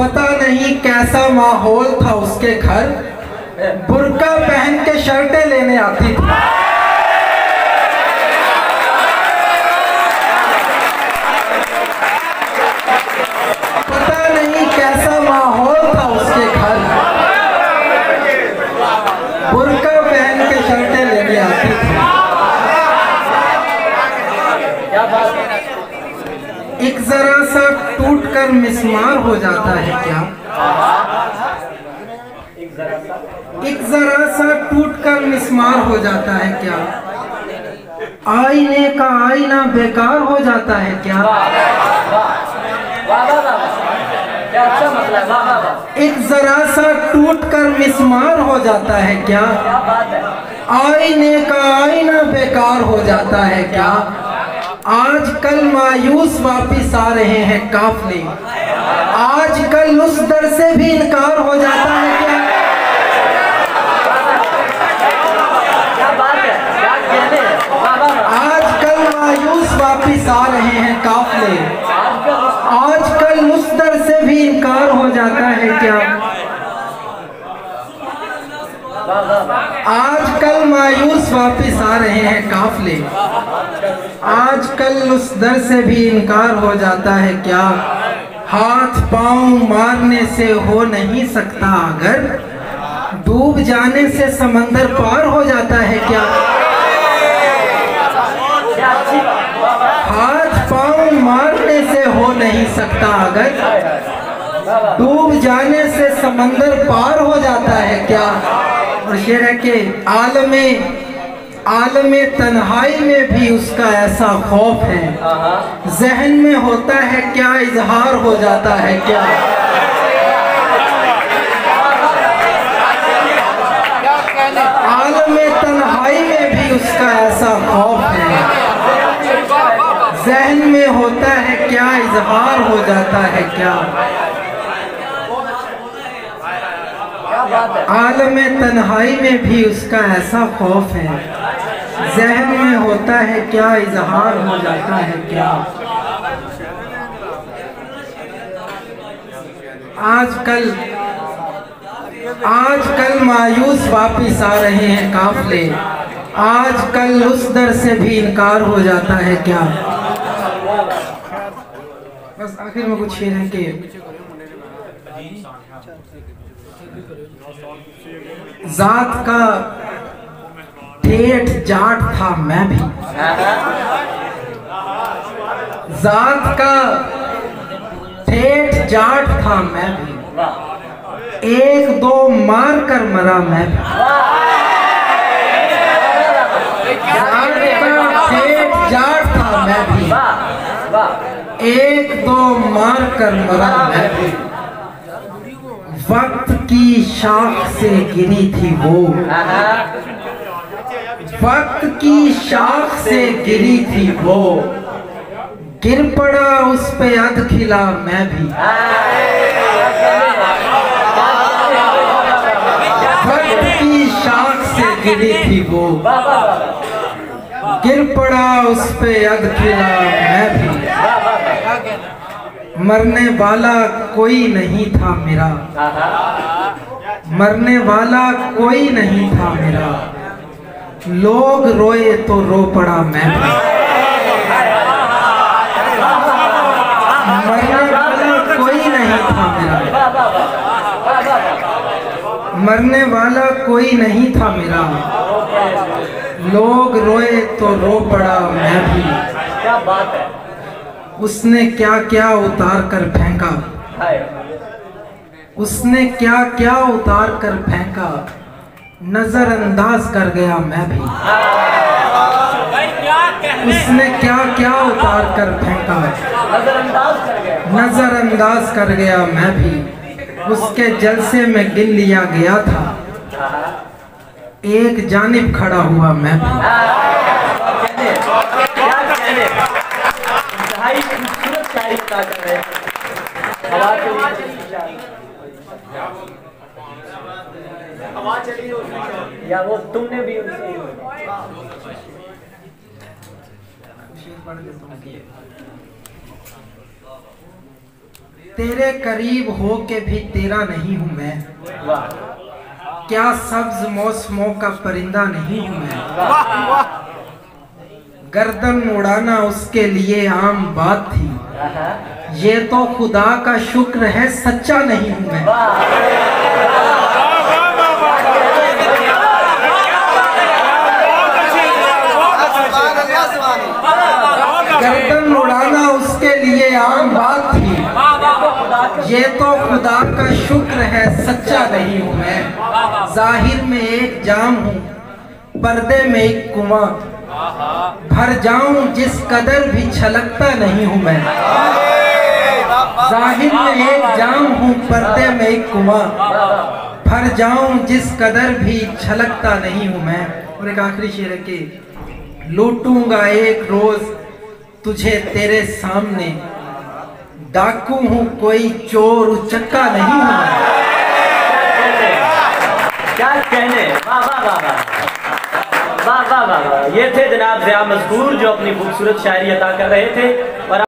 पता नहीं कैसा माहौल था उसके घर, बुर्का पहन के शर्टें लेने आती थी। पता नहीं कैसा माहौल था उसके घर, बुर्का पहन के शर्टें लेने आती थी। एक जरा सा टूट कर मिस्मार हो जाता है क्या, एक जरा सा टूट कर मिस्मार हो जाता है क्या, आईने का आईना बेकार हो जाता है क्या। एक जरा सा टूट कर मिस्मार हो जाता है क्या, आईने का आईना बेकार हो जाता है क्या। आजकल मायूस वापिस आ रहे हैं काफिले, आजकल उस दर से भी इनकार हो जाता है क्या। आजकल मायूस वापिस आ रहे हैं काफिले, आजकल उस दर से भी इनकार हो जाता है क्या। आजकल मायूस वापिस आ रहे हैं काफिले, आजकल उस दर से भी इनकार हो जाता है क्या। हाथ पांव मारने से हो नहीं सकता अगर, डूब जाने से समंदर पार हो जाता है क्या। हाथ पांव मारने से हो नहीं सकता अगर, डूब जाने से समंदर पार हो जाता है क्या। और शेर है कि आलमे तन्हाई में भी उसका ऐसा खौफ है, जहन में होता है क्या इजहार हो जाता है क्या। आलमे तन्हाई में भी उसका ऐसा खौफ है, जहन में होता है क्या इजहार हो जाता है क्या। आलमे तन्हाई में भी उसका ऐसा खौफ है, जहन में होता है क्या इजहार हो जाता है क्या। आजकल मायूस वापिस आ रहे हैं काफिले, आजकल उस दर से भी इनकार हो जाता है क्या। बस आखिर में कुछ शेर है कि जात का ठेठ जाट था मैं भी, जात का ठेठ जाट था मैं भी, एक दो मार कर मरा मैं भी। जात का ठेठ जाट था मैं भी, एक दो मार कर मरा मैं भी। वक्त की शाख से गिरी थी वो, वक्त की शाख से गिरी थी वो, गिर पड़ा उस पे अध खिला मैं भी। वक्त की शाख से गिरी थी वो, गिर पड़ा उस पे अध खिला मैं भी। मरने वाला कोई नहीं था मेरा, मरने वाला कोई नहीं था मेरा, लोग रोए तो रो पड़ा मैं भी। मरने वाला कोई नहीं था मेरा, मरने वाला कोई नहीं था मेरा, लोग रोए तो रो पड़ा मैं भी। क्या बात है। उसने क्या क्या उतार कर फेंका, उसने क्या क्या उतार कर फेंका, नजरअंदाज कर गया मैं भी। उसने क्या क्या उतार कर फेंका, नजरअंदाज कर गया मैं भी। उसके जलसे में गिन लिया गया था, एक जानिब खड़ा हुआ मैं भी। या वो तुमने भी उनसे तेरे करीब हो के भी तेरा नहीं हूँ मैं, वाह क्या सब्ज मौसमों का परिंदा नहीं हूँ मैं, गर्दन उड़ाना उसके लिए आम बात थी, ये तो खुदा का शुक्र है सच्चा नहीं हूँ मैं। गर्दन उड़ाना उसके लिए आम बात थी, ये तो खुदा का शुक्र है सच्चा नहीं हूँ मैं। जाहिर में एक जाम हूँ, पर्दे में एक कुआं, भर जाऊं जिस कदर भी छलकता नहीं हूँ मैं। जाहिर में एक जाम हूँ, पर्दे में एक कुआं, भर जाऊं जिस कदर भी छलकता नहीं हूँ मैं। और एक आखिरी शेर है कि लूटूंगा एक रोज तुझे तेरे सामने, डाकू हूँ कोई चोर उचक्का नहीं हूँ मैं। क्या कहने, वाह वाह वाह वाह वाह वाह वाह वाह। ये थे जनाब ज़िया मज़कूर जो अपनी खूबसूरत शायरी अता कर रहे थे।